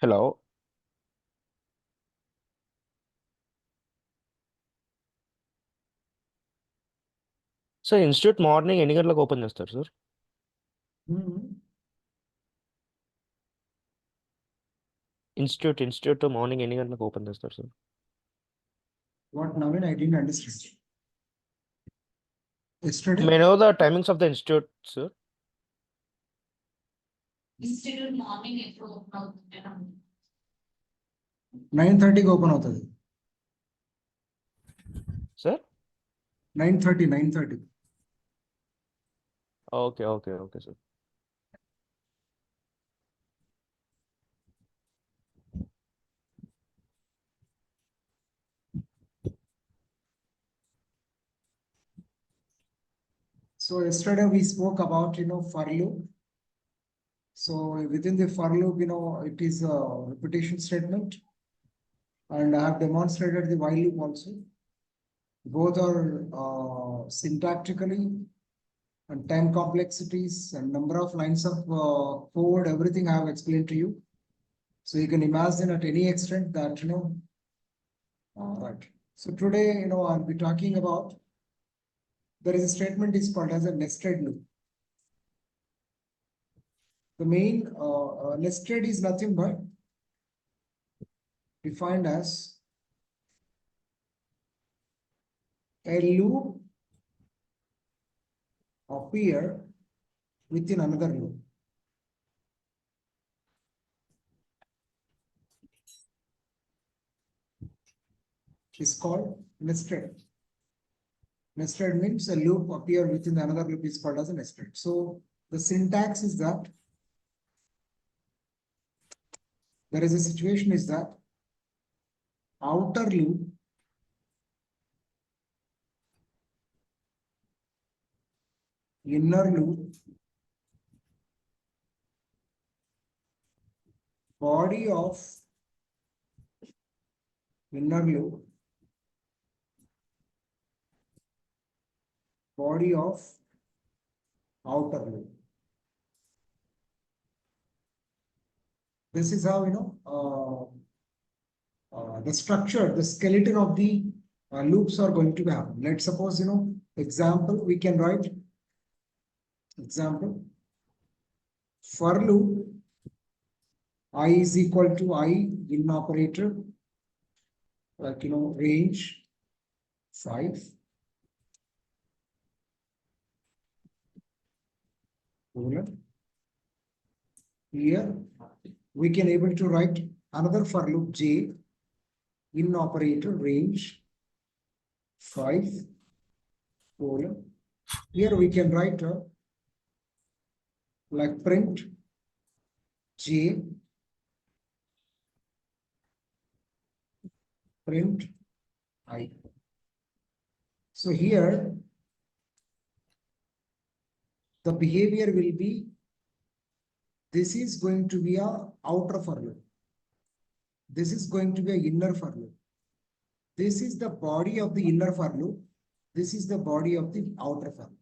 Hello. Sir institute morning ఎన్ని గంటలకు open చేస్తారు సార్? ఇన్స్టిట్యూట్ మార్నింగ్ ఎన్ని గంటలకు ఓపెన్ చేస్తారు sir? What Naveen? I didn't understand. Yesterday, may know the timings of the institute sir. Institute morning ఎప్పుడు open అవుతుంది? 9:30 open అవుతుంది. Sir 9:30. Okay sir. So yesterday we spoke about for loop. So within the for loop, it is a repetition statement, and I have demonstrated the while loop also. Both are syntactically and time complexities and number of lines of code, everything I have explained to you. So you can imagine at any extent that right. So today I'll be talking about, there is a statement is called as a nested loop. The main nested is nothing but defined as a loop appear within another loop. Is called nested. Nested means a loop appear within another loop is called as a nested. So the syntax is that there is a situation is that outer loop inner loop body of inner loop body of outer loop. This is how the structure, the skeleton of the loops are going to happen. Let's suppose example we can write example for loop I is equal to I in operator, like range 5. Here we can able to write another for loop j in operator range 5 colon. Here we can write like print j print I. So here the behavior will be, this is going to be a outer for loop. This is going to be an inner for loop. This is the body of the inner for loop. This is the body of the outer for loop.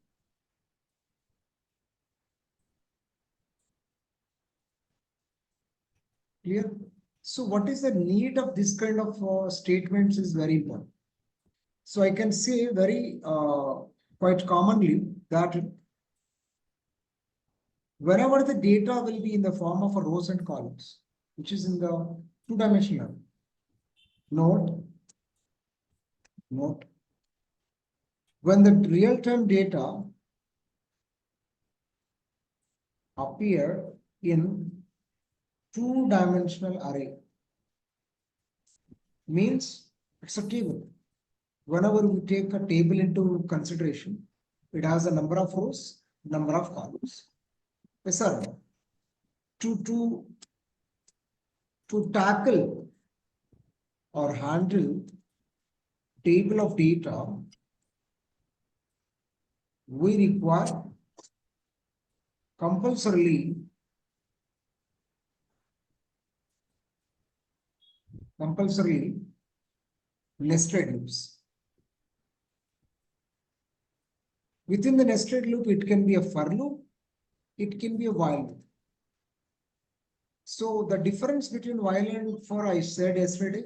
Clear? So what is the need of this kind of statements is very important. So I can say very quite commonly that wherever the data will be in the form of a rows and columns, which is in the two-dimensional, note, when the real-time data appear in two-dimensional array, means it's a table. Whenever we take a table into consideration, it has a number of rows, number of columns. Yes, sir. To tackle or handle table of data, we require compulsorily nested loops. Within the nested loop, it can be a for loop, it can be a while loop. So the difference between while and for I said yesterday.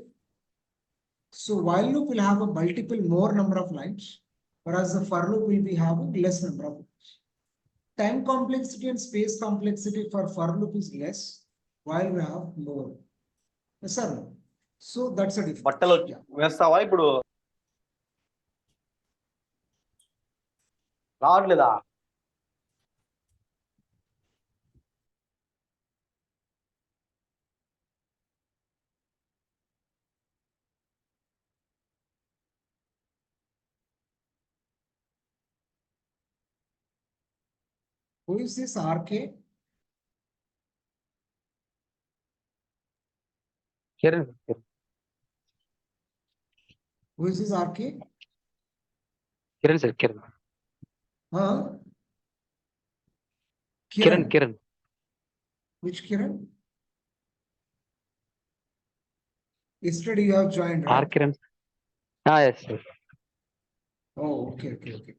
So while loop will have a multiple more number of lines, whereas the for loop will be having less number of lines. Time complexity and space complexity for loop is less, while we have more. Yes, sir. So that's a difference. బట్టలు Yeah. వేస్తావా ఇప్పుడు రావట్లేదా Who is this RK? Kiran, Who is this RK? Kiran sir, Kiran. Huh? Kiran, Kiran. Which Kiran? Yesterday you have joined, R right? Kiran. Ah, yes, sir. Oh, okay, okay, okay.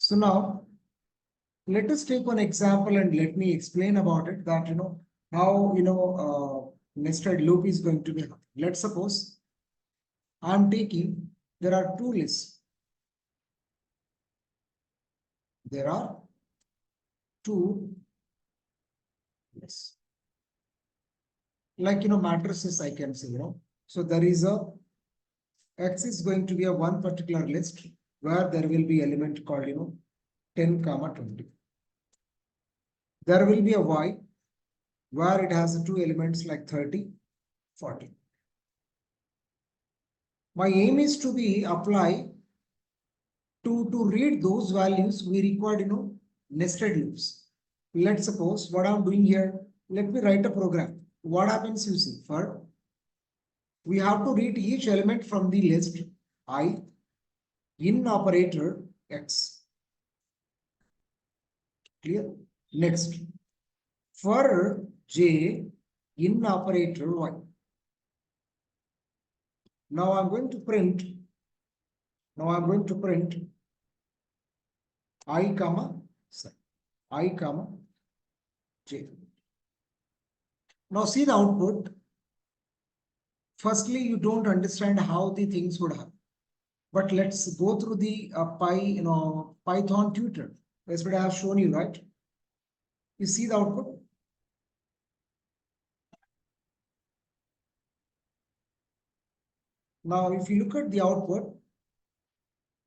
So now, let us take one example and let me explain about it that, how, nested loop is going to be. Let's suppose I'm taking, there are two lists. There are two lists. Like, matrices I can say, So there is a, X is going to be a one particular list where there will be element called, 10, 20. There will be a Y where it has two elements like 30, 40. My aim is to be apply to read those values we required, nested loops. Let's suppose what I'm doing here, let me write a program. What happens you see, for we have to read each element from the list I in operator X. Clear? Next, for J in operator Y. Now I'm going to print. I comma J. Now see the output. Firstly, you don't understand how the things would happen. But let's go through the Python tutor. That's what I have shown you, right? You see the output? Now, if you look at the output,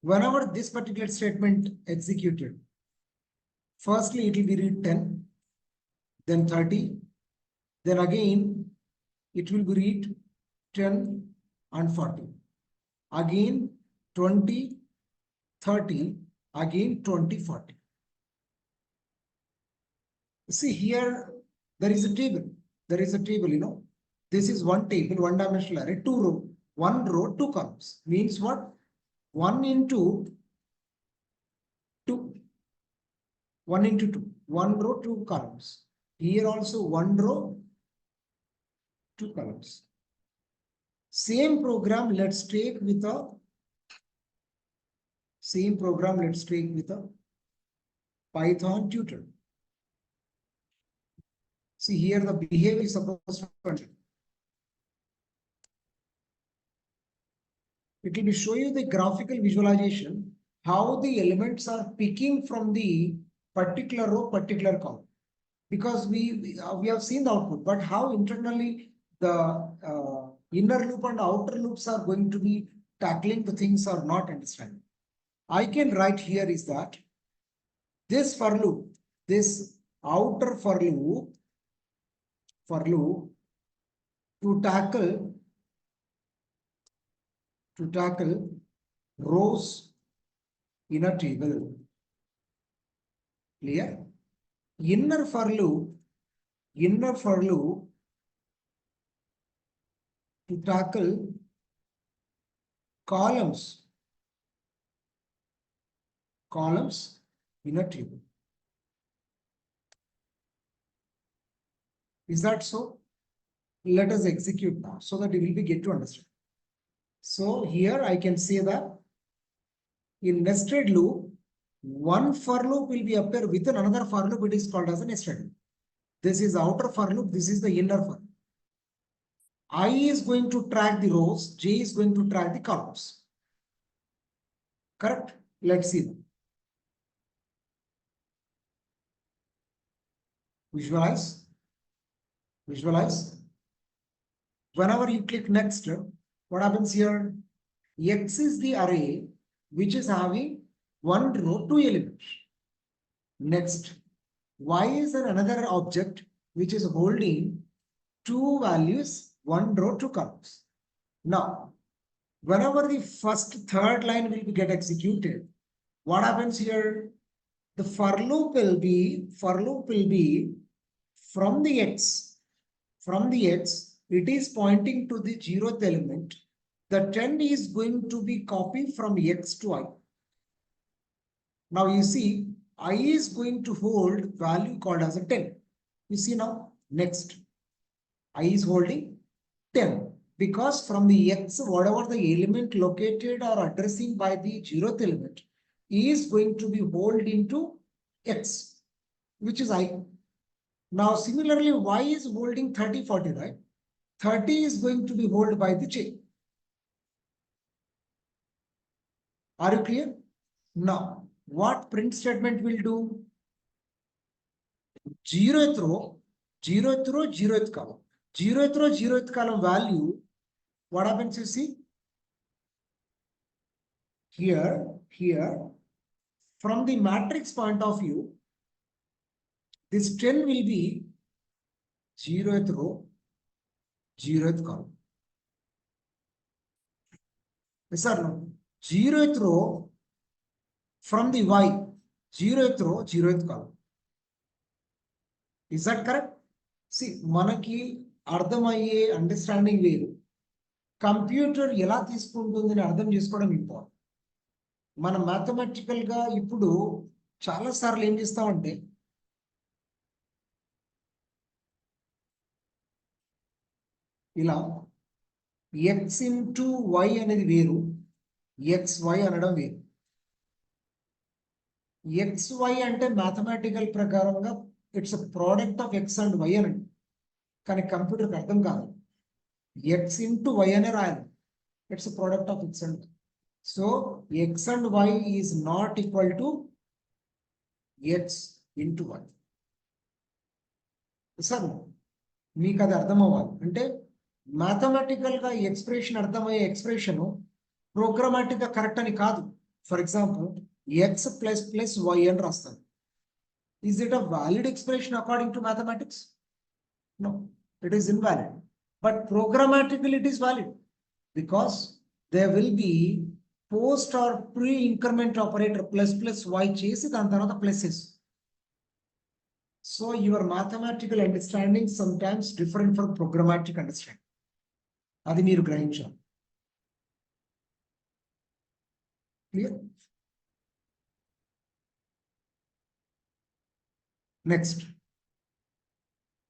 whenever this particular statement executed, firstly, it will be read 10, then 30, then again, it will be read 10 and 40. Again, 20, 30, again 20, 40. See here, there is a table. This is one table, one dimensional array, two row, one row, two columns. Means what? 1 into 2. 1 into 2. One row, two columns. Here also one row, two columns. Same program, let's take with a Python tutor. See here the behavior is supposed to. It will show you the graphical visualization, how the elements are picking from the particular row, particular column. Because we have seen the output, but how internally the inner loop and outer loops are going to be tackling the things are not understanding. I can write here is that this for loop, this outer for loop to tackle rows in a table. Clear? Inner for loop to tackle columns in a table. Is that so? Let us execute now so that we will get to understand. So here I can say that In nested loop, one for loop will be appear within another for loop. It is called as a nested loop. This is outer for loop. This is the inner for loop. I is going to track the rows. J is going to track the columns. Correct? Let's see. Visualize. Visualize. Whenever you click next, what happens here? X is the array which is having one row, two elements. Next, Y is another object which is holding two values, one row, two columns. Now, whenever the first third line will get executed, what happens here? The for loop will be from the X, it is pointing to the 0th element. The 10 is going to be copied from X to I. Now you see, I is going to hold value called as a 10. You see now, next, I is holding 10 because from the X, whatever the element located or addressing by the 0th element is going to be hold into X, which is I. Now similarly, Y is holding 30, 40, right? 30 is going to be held by the J. Are you clear? Now, what print statement will do? 0th row, 0th column. 0th row, 0th column value, what happens you see? Here, from the matrix point of view, this 10 will be 0th row, 0th column. Yes or no? 0th row from the Y, 0th row, 0th column. Is that correct? See, manaki ardhamaye understanding వేరు computer ఎలా తీసుకుంటుందని అర్థం చేసుకోవడం important. మనం mathematical గా ఇప్పుడు చాలా సార్లు ఏం చేస్తామంటే ఇలా ఎక్స్ ఇంటూ వై అనేది వేరు, ఎక్స్ వై అనడం వేరు. ఎక్స్ వై అంటే మ్యాథమెటికల్ ప్రకారంగా it's product of x and y అనండి, కానీ కంప్యూటర్కి అర్థం కాదు. ఎక్స్ ఇంటూ వై అనే రాయాలి. It's product of x and y. So x and y is not equal to x into y. Sir మీకు అది అర్థం అవ్వాలి అంటే మ్యాథమెటికల్ గా ఎక్స్ప్రెషన్ అర్థమయ్యే ఎక్స్ప్రెషన్ ప్రోగ్రామాటిక్ గా కరెక్ట్ అని కాదు. For example x plus plus y అని రాస్తాను. Is it a valid expression according to mathematics? No, it is invalid. But programmatically it is valid because there will be post or pre-increment operator plus plus y chase దాని తర్వాత pluses. So your mathematical understanding sometimes different from programmatic understanding. అది మీరు గ్రహించాలి. Clear? Next.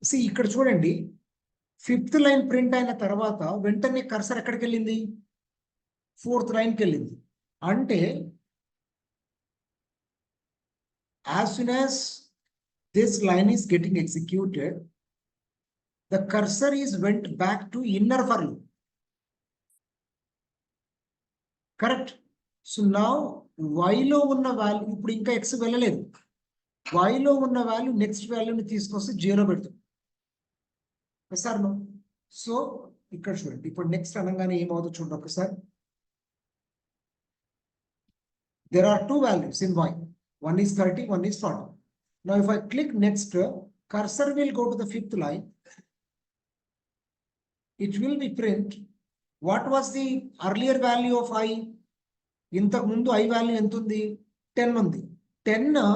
See, ఇక్కడ చూడండి, 5th line print అయిన తర్వాత వెంటనే కర్సర్ ఎక్కడికి వెళ్ళింది? 4th లైన్కి వెళ్ళింది. అంటే as soon as this line is getting executed, the cursor is went back to inner for loop. Correct? So now y లో ఉన్న వాల్యూ ఇప్పుడు ఇంకా x వెళ్ళలేదు. y లో ఉన్న వాల్యూ నెక్స్ట్ వాల్యూని తీసుకొస్తే 0 పెడుతుంది. Sir no. సో ఇక్కడ చూడండి, ఇప్పుడు నెక్స్ట్ అనగానే ఏమవుతుందో చూడండి ఒకసారి. There are two values in y. One is 30, one is 40. Now if I click next, cursor will go to the 5th line. It will be print. What was the earlier value of I? ఇంతకు ముందు I value ఎంత ఉంది? 10 ఉంది. 10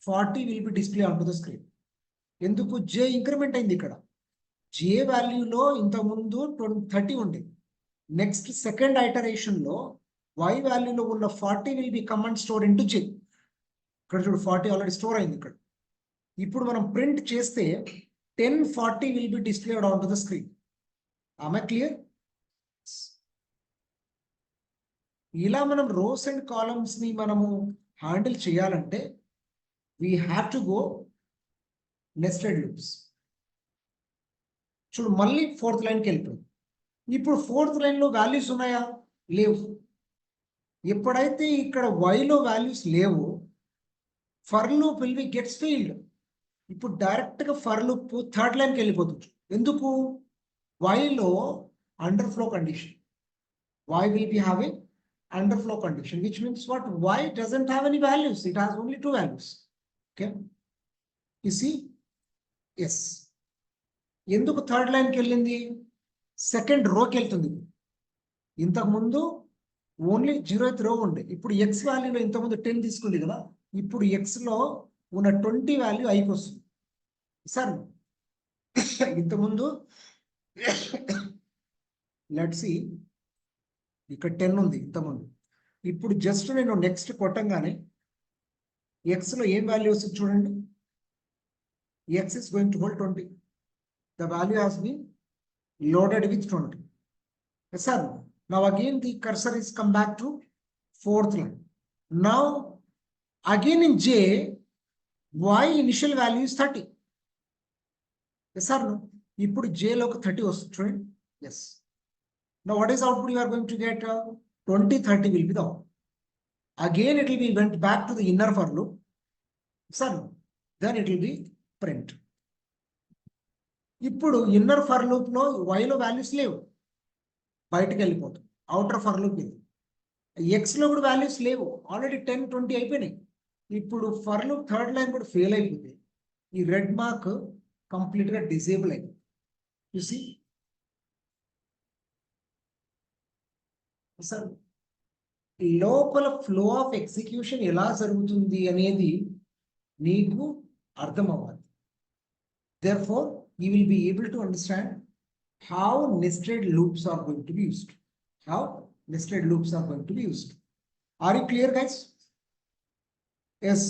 40 will be displayed onto the screen. ఎందుకు? J increment అయింది ఇక్కడ. J వాల్యూలో ఇంతకుముందు 30 ఉంది. నెక్స్ట్ సెకండ్ ఐటరేషన్ లో Y వాల్యూలో ఉన్న 40 will be come and store into J. ఇక్కడ చూడు 40 ఆల్రెడీ స్టోర్ అయింది ఇక్కడ. ఇప్పుడు మనం ప్రింట్ చేస్తే 1040 will be displayed on to the screen. Am I clear? ఇలా మనం రోస్ అండ్ కాలమ్స్ ని మనము హ్యాండిల్ చేయాలంటే we have to go nested loops. చూడు మళ్ళీ ఫోర్త్ లైన్కి వెళ్ళిపోయింది. ఇప్పుడు ఫోర్త్ లైన్లో వాల్యూస్ ఉన్నాయా? లేవు. ఎప్పుడైతే ఇక్కడ వైలో వాల్యూస్ లేవు, for loop will be gets failed. ఇప్పుడు డైరెక్ట్గా ఫర్ లూప్ థర్డ్ లైన్కి వెళ్ళిపోతుంది. ఎందుకు? వైలో underflow condition. Y will be having underflow condition, which means what? Y doesn't have any values. It has only two values. Okay. You see? Yes. ఎందుకు third లైన్కి వెళ్ళింది? Second రోకి వెళ్తుంది. ఇంతకు ముందు ఓన్లీ 0th రో ఉండే. ఇప్పుడు ఎక్స్ వాల్యూలో ఇంతకుముందు 10 తీసుకుంది కదా, ఇప్పుడు ఎక్స్లో ఉన్న 20 వాల్యూ ఐకి వస్తుంది. సార్ ఇంతకుముందు లెట్స్ సి ఇక్కడ 10 ఉంది ఇంతకుముందు. ఇప్పుడు జస్ట్ నేను నెక్స్ట్ కొట్టంగానే ఎక్స్లో ఏం వాల్యూ వస్తుంది చూడండి. X is going to hold 20. The value has been loaded with 20. Sir now again the cursor is come back to fourth line. Now again in j y initial value is 30. Sir ఇప్పుడు జేలోకి 30 వస్తుంది చూడండి. Yes. Now, what is output you are going to get? 20, 30 will be the output. Again, it will be went back to the inner for loop. Sir, then it will be print. ఇప్పుడు inner for loop లో y లో values లేవు, బయటకు వెళ్ళిపోతుంది. Outer for loop ఇది. X లో కూడా values లేవు, ఆల్రెడీ 10, 20 అయిపోయినాయి. ఇప్పుడు ఫర్ లూప్ థర్డ్ లైన్ కూడా ఫెయిల్ అయిపోయింది. ఈ రెడ్ మార్క్ కంప్లీట్ గా డిసేబుల్ అయింది. యు సీ సార్, లోపల ఫ్లో ఆఫ్ ఎగ్జిక్యూషన్ ఎలా జరుగుతుంది అనేది నీకు అర్థం అవ్వాలి. Therefore, you will be able to understand how nested loops are going to be used. How nested loops are going to be used. Are you clear, guys? Yes,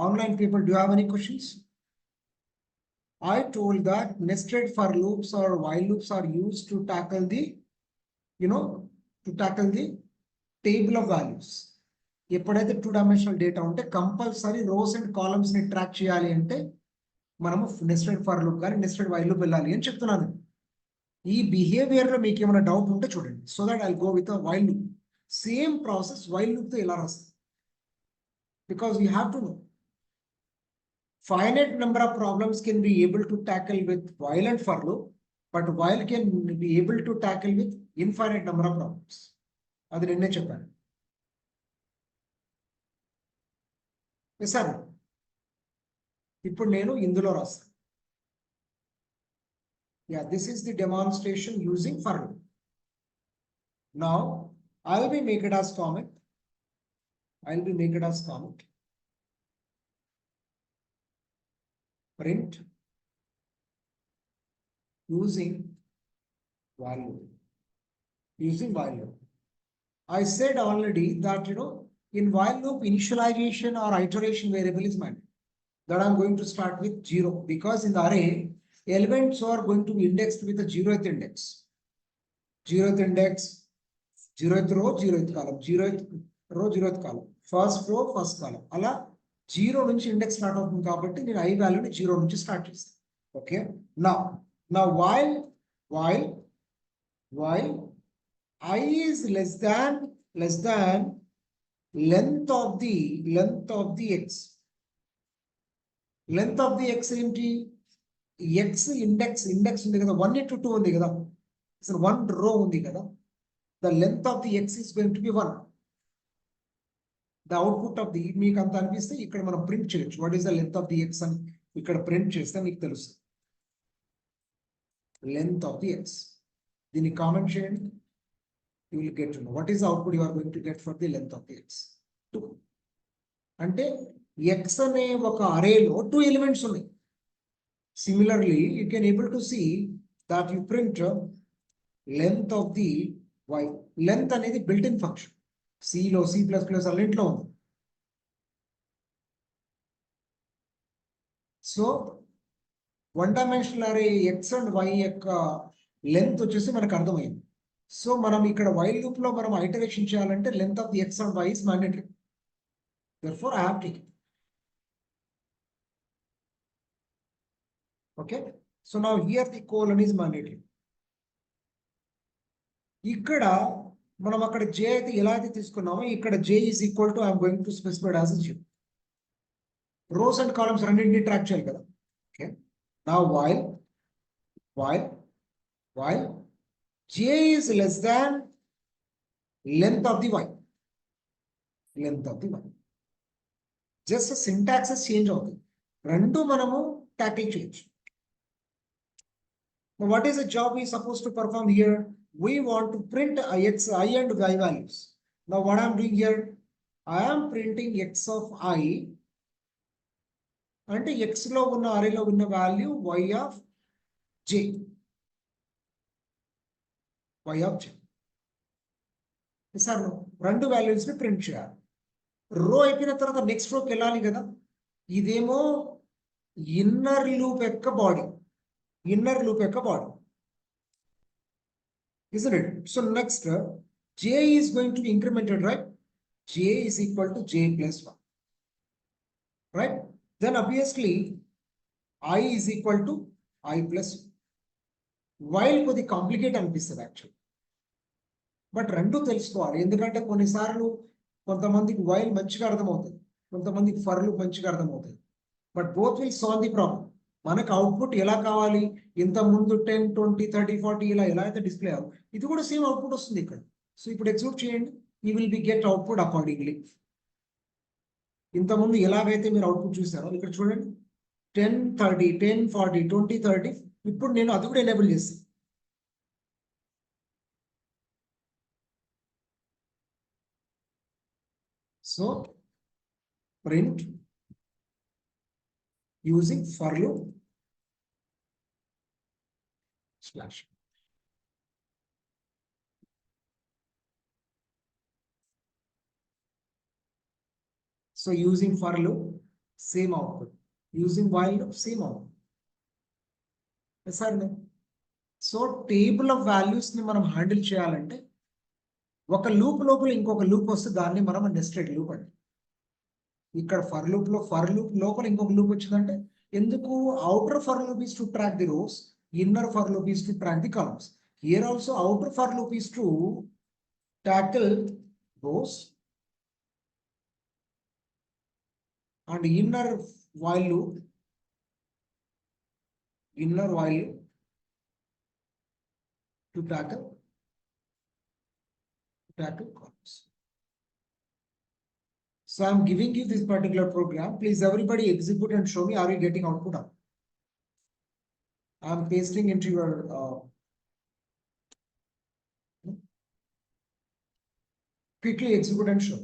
online people, do you have any questions? I told that nested for loops or while loops are used to tackle the, to tackle the table of values. ఎప్పుడైతే 2-dimensional data ఉంటే compulsory rows and columns ని track చేయాలి అంటే మనము nested for loop కానీ nested while loop వెళ్ళాలి అని చెప్తున్నాను. ఈ బిహేవియర్ లో మీకు ఏమైనా డౌట్ ఉంటే చూడండి. So that I go with while loop. Same process while loop తో ఎలా రాస్తుంది? Because you have to know finite number of problems can be able to tackle with while and for loop, but while can be able to tackle with infinite number of problems. అది నిన్నే చెప్పాను. Sir ఇప్పుడు నేను ఇందులో రాస్తాను. Yeah, this is the demonstration using for loop. Now I will be make it as comment. I will be make it as comment. Print using while loop. Using while loop. I said already that in while loop initialization or iteration variable is mandatory. That I'm going to start with 0 because in the array elements are going to be indexed with the 0th index. 0th index, 0th row, 0th column, 0th row, 0th column, first row, first column. Ala 0 నుంచి index start అవుతుంది కాబట్టి నేను I వాల్యూని 0 నుంచి start చేస్తాను. Okay. Now while I is less than length of the x. Length of the x ఏంటి? x index ఉంది కదా, 1 into 2 ఉంది కదా, అసలు 1 row ఉంది కదా. The length of the x is going to be 1. The output of the మీకు అంత అనిపిస్తే ఇక్కడ మనం ప్రింట్ చేయొచ్చు. What is the length of the x అని ఇక్కడ ప్రింట్ చేస్తే మీకు తెలుస్తుంది. Length of the x. దీన్ని కామెంట్ చేయండి. You will get to know what is the output you are going to get for the length of the x. 2 అంటే x అనే ఒక అరేలో 2 ఎలిమెంట్స్ ఉన్నాయి. Similarly you can able to see that you print length of the y. Length అనేది built in function. సిలో C++ అన్నింటిలో ఉంది. So 1-dimensional అరే ఎక్స్ అండ్ వై యొక్క లెంత్ వచ్చేసి మనకు అర్థమైంది. సో మనం ఇక్కడ వైల్ లూప్ లో మనం ఐటరేషన్ చేయాలంటే length of the x and y is mandatory. Therefore, I have taken. Okay. So now here the colon is mandatory. ఇక్కడ మనం అక్కడ j అయితే ఎలా అయితే తీసుకున్నామో ఇక్కడ j is equal to I'm going to specify it as a j. Rows and columns రెండింటిని track చేయాలి కదా. Okay. Now while j is less than length of the y. Length of the y. Just a syntax change అవుతుంది. రెండు మనము tackle చేయొచ్చు. Now, what is the job we supposed to perform here? We want to print x, I and y values. Now, what I'm doing here, I am printing x of I and x లో ఉన్న array లో ఉన్న value y of j. Y of j. Sir రెండు values ని print చేయాలి. రో అయిపోయిన తర్వాత నెక్స్ట్ రోకి వెళ్ళాలి కదా. ఇదేమో ఇన్నర్ లూప్ యొక్క body. Isn't it? So next, j is going to be incremented, right? J is equal to j plus 1. Right? Then obviously, I is equal to I plus 1. While for the complicated అనిపిస్తుంది actually. But రెండు తెలుసుకోవాలి. ఎందుకంటే కొన్నిసార్లు కొంతమందికి while మంచిగా అర్థమవుతుంది, కొంతమందికి ఫర్లు మంచిగా అర్థమవుతుంది. But both will solve the problem. మనకు అవుట్పుట్ ఎలా కావాలి, ఇంత ముందు 10, 20, 30, 40 ఇలా ఎలా అయితే డిస్ప్లే అవ్వాలి, ఇది కూడా సేమ్ అవుట్పుట్ వస్తుంది ఇక్కడ. సో ఇప్పుడు ఎగ్జిక్యూట్ చేయండి, you will be get output accordingly. ఇంత ముందు ఎలాగైతే మీరు అవుట్పుట్ చూసారో ఇక్కడ చూడండి, 10, 30, 10, 40, 20, 30. ఇప్పుడు నేను అది కూడా ఎనేబుల్ చేస్తాను. So print using for loop slash. So using for loop, same output. Using while loop, same output. Yes or no? So table of values ని మనం హ్యాండిల్ చేయాలంటే ఒక లూప్ లోపల ఇంకొక లూప్ వస్తే దాన్ని మనం నెస్టెడ్ లూప్ అండి. ఇక్కడ ఫర్ లూప్ లోపల ఇంకొక లూప్ వచ్చిందంటే ఎందుకు, outer for loop is to track the rows, inner for loop is to track the columns. Here also outer for loop is to tackle rows and inner while loop to tackle columns. So I'm giving you this particular program. Please everybody execute and show me, are you getting output up? I'm pasting into your quickly execute and show.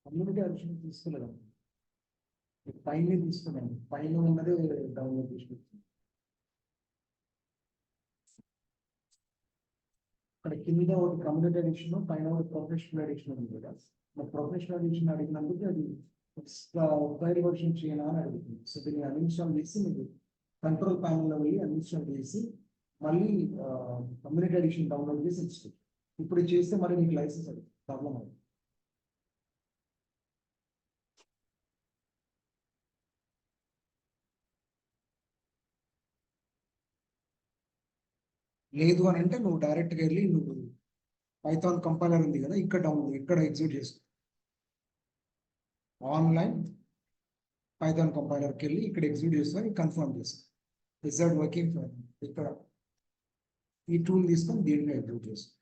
Community addition తీసుకున్నాను, పైన తీసుకున్నాను, పైన ఉన్నది download చేసి అక్కడ కింద ఒక community edition, పైన ఒక ప్రొఫెషనల్ ఎడిషన్ ఉంది కదా. ప్రొఫెషనల్ ఎడిషన్ అడిగినందుకు అది ఫైల్ వర్షన్ చేయాలని అని అడుగుతుంది. సో దీన్ని అన్ఇన్స్టాల్ చేసి మీరు కంట్రోల్ ప్యానల్లో వెళ్ళి అన్ఇన్స్టాల్ చేసి మళ్ళీ కమ్యూనిటీ ఎడిషన్ డౌన్లోడ్ చేసి ఇస్తుంది. ఇప్పుడు చేస్తే మరి మీకు లైసెన్స్ అది ప్రాబ్లం అవుతుంది. లేదు అని అంటే నువ్వు డైరెక్ట్గా వెళ్ళి నువ్వు పైథాన్ కంపైలర్ ఉంది కదా, ఇక్కడ డౌన్లోడ్ ఇక్కడ ఎగ్జిక్యూట్ చేసుకో. ఆన్లైన్ పైథాన్ కంపైలర్కి వెళ్ళి ఇక్కడ ఎగ్జిక్యూట్ చేసుకొని కన్ఫర్మ్ చేసుకో. రిజల్ట్ వర్కింగ్ ఫర్ ఇక్కడ ఈ టూల్ తీసుకొని దీంట్లో ఎగ్జిక్యూట్ చేసుకో.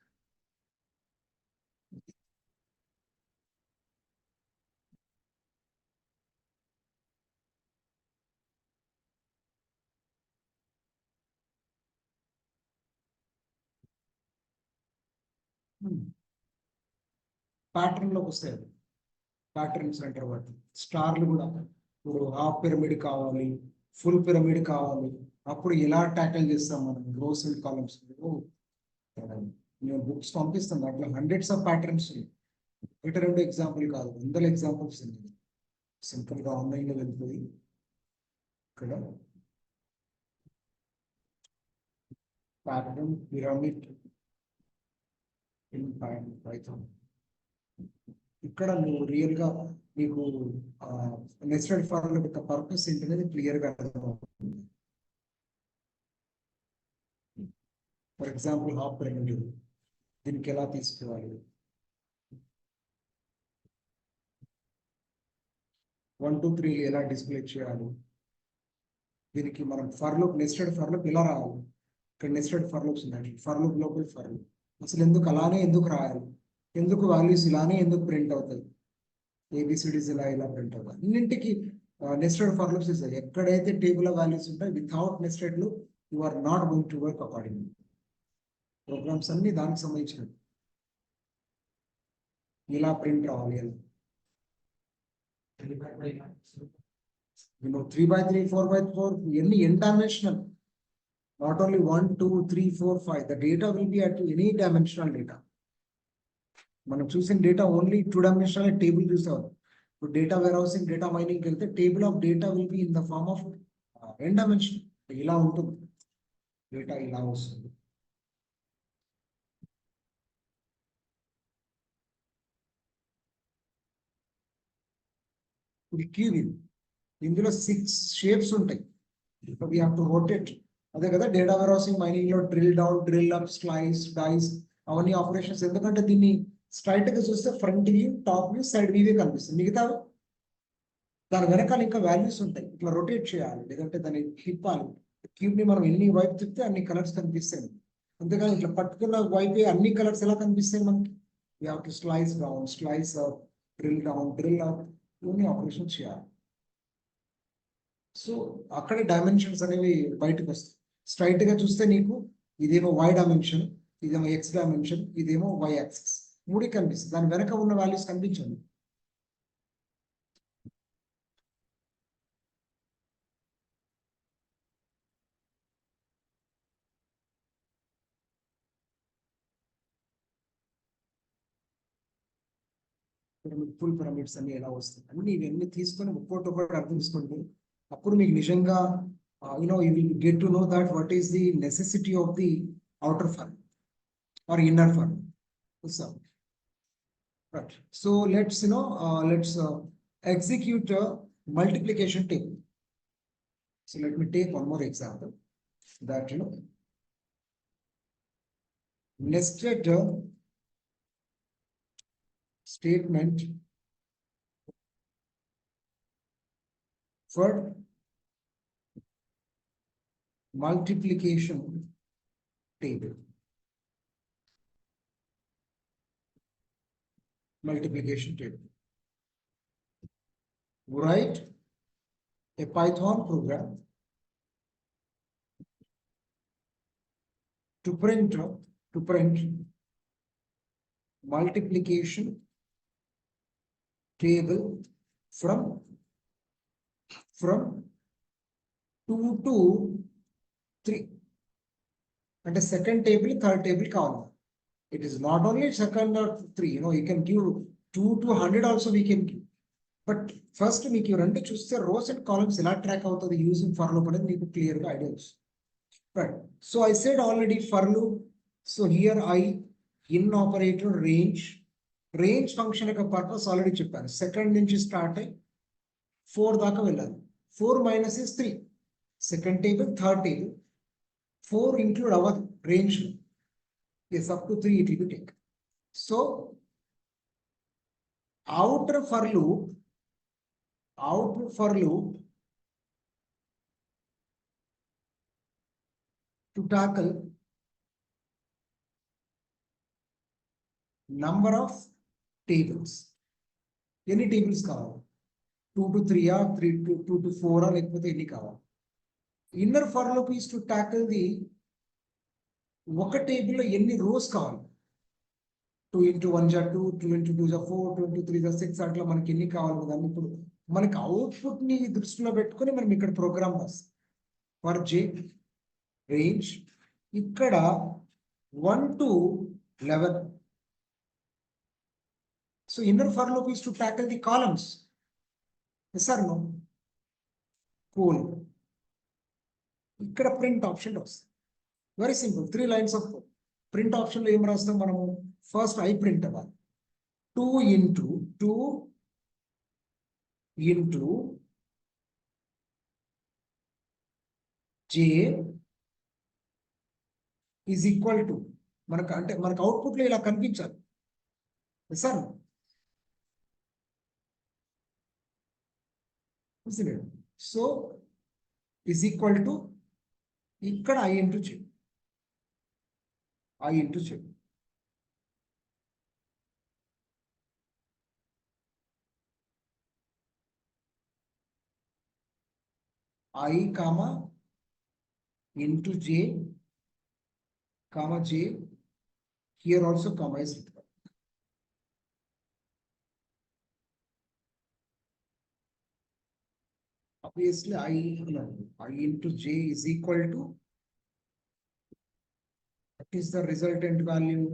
ప్యాటర్న్ లోకి వస్తాయి, ప్యాటర్న్ సెంటర్ వాటి స్టార్లు కూడా. ఇప్పుడు హాఫ్ పిరమిడ్ కావాలి, ఫుల్ పిరమిడ్ కావాలి, అప్పుడు ఎలా ట్యాకిల్ చేస్తాం మనం రోస్ అండ్ కాలమ్స్. నేను బుక్స్ పంపిస్తాను, అట్లా హండ్రెడ్స్ ఆఫ్ ప్యాటర్న్స్. ఒకటి రెండు ఎగ్జాంపుల్ కాదు, వందల ఎగ్జాంపుల్స్ ఉంది. సింపుల్ గా ఆన్లైన్ లో వెళ్ళిపోయి ఇక్కడ ప్యాటర్న్ పిరమిడ్ ఇన్ పైథాన్, ఇక్కడ నువ్వు రియల్ గా నీకు నెస్టెడ్ ఫర్ యొక్క పర్పస్ ఏంటనేది క్లియర్ గా అర్థమవుతుంది. ఫర్ ఎగ్జాంపుల్ హాఫ్ పిరమిడ్ దీనికి ఎలా తీసుకోవాలి, 1 2 3 ఎలా డిస్ప్లే చేయాలి, దీనికి మనం for loop nested for loop ఇలా రావాలి. ఇక్కడ నెస్టెడ్ ఫర్ లూప్స్ ఉన్నాయి, ఫర్ లూప్ లోపల ఫర్ లూప్ అసలు ఎందుకు అలానే ఎందుకు రాయాలి, ఎందుకు వాల్యూస్ ఇలానే ఎందుకు ప్రింట్ అవుతాయి, ఏబిసిడీస్ ఇలా ఇలా ప్రింట్ అవుతాయి. అన్నింటికి నెస్టెడ్ ఫర్ లూప్స్ ఇస్తాయి. ఎక్కడైతే టేబుల్ ఆఫ్ వాల్యూస్ ఉంటాయి without nested loop you are not going to work according. Programs అన్ని దానికి సంబంధించినవి. ఇలా ప్రింట్ రావాలి అని 3 by 3 4 by 4 ఎన్ని n dimensional, not only 1 2 3 4 5. the data will be at any dimensional data. మనం చూసిన డేటా ఓన్లీ 2 dimensional టేబుల్ చూసాం. ఇప్పుడు data warehousing data mining వెళ్తే table of data will be in the form of n dimensional. ఇలా ఉంటుంది data, ఇలా వస్తుంది. ఇది క్యూబ్, ఇందులో 6 షేప్స్ ఉంటాయి. we have to rotate. అదే కదా డేటా వేర్ హౌసింగ్ మైనింగ్ లో drill down, drill up, slice, dice అవన్నీ ఆపరేషన్స్. ఎందుకంటే దీన్ని స్ట్రైట్ గా చూస్తే front view, top view, side view కనిపిస్తుంది. మిగతా దాని వెనకాల ఇంకా వాల్యూస్ ఉంటాయి. ఇట్లా రొటేట్ చేయాలి, లేదంటే దాన్ని తిప్పాలి. క్యూబ్ ని మనం ఎన్ని వైపు తిప్పితే అన్ని కలర్స్ కనిపిస్తాయి. అంతేగాని ఇట్లా పట్టుకున్న వైపు అన్ని కలర్స్ ఎలా కనిపిస్తాయి మనకి. we have to slice down, slice up, drill down, drill up, ఇవన్నీ ఆపరేషన్స్ చేయాలి. సో అక్కడ డైమెన్షన్స్ అనేవి బయటకు వస్తాయి. స్ట్రైట్ గా చూస్తే నీకు ఇదేమో వై డైమెన్షన్, ఇదేమో ఎక్స్ డైమెన్షన్, ఇదేమో వై యాక్సిస్, మూడు కనిపిస్తుంది. దాని వెనక ఉన్న వాల్యూస్ కనిపించండి. ఫుల్ పిరమిడ్స్ అన్ని ఎలా వస్తాయి అన్ని ఇవన్నీ తీసుకొని ఒక్కొక్కటి అర్థం చేసుకోండి. అప్పుడు మీకు నిజంగా you will get to know that what is the necessity of the outer funnel or inner funnel. So, right. So let's execute a multiplication table. So let me take one more example that nested statement for multiplication table. Multiplication table. Write a Python program to print multiplication table from 2 to 3. And the second table, third table కావాలి. It is not only second or 3, you can give 2 to 100 also we can give. But first మీకు ఈ రెండు చూస్తే rows and columns ఎలా track అవుతుంది using for loop అనేది మీకు clear గా ఐడియా వస్తుంది. Right. So I said already for loop. So here I in operator range function యొక్క purpose already చెప్పాను. సెకండ్ నుంచి స్టార్ట్ అయ్యి 4 దాకా వెళ్ళాలి. 4 minus is 3. Second table, third table. 4 include అవ్వదు range. Yes, up to 3 it will be taken. So outer for loop to tackle number of tables. Any tables కావాలి 2 to 3 or 3 to 2 to 4 or లేకపోతే ఎన్ని కావాలి. Inner for loop is to tackle the ఒక table లో ఎన్ని rose కావాలి. 2 into 1 is 2, 2 into 2 is 4, 2 into 3 is 6 అట్లా మనకి ఎన్ని కావాలి కదా. ఇప్పుడు మనకి అవుట్పుట్ ని దృష్టిలో పెట్టుకొని మనం ఇక్కడ ప్రోగ్రామ్ రాస్తాం. ఫర్ జే రేంజ్ ఇక్కడ 1 to 11. So inner for loop is to tackle the columns. Yes or no? Cool. ఇక్కడ ప్రింట్ ఆప్షన్ వస్తుంది. Very simple 3 lines of code. Print option లో ఏం రాస్తాం మనము ఫస్ట్ ఐ ప్రింట్ అవ్వాలి. 2 into j is equal to మనకు output లో ఇలా కనిపించాలి. Sir so is equal to ఇక్కడ i into j. I comma into j comma j. Here also comma is required. Obviously I into j is equal to, what is the resultant value?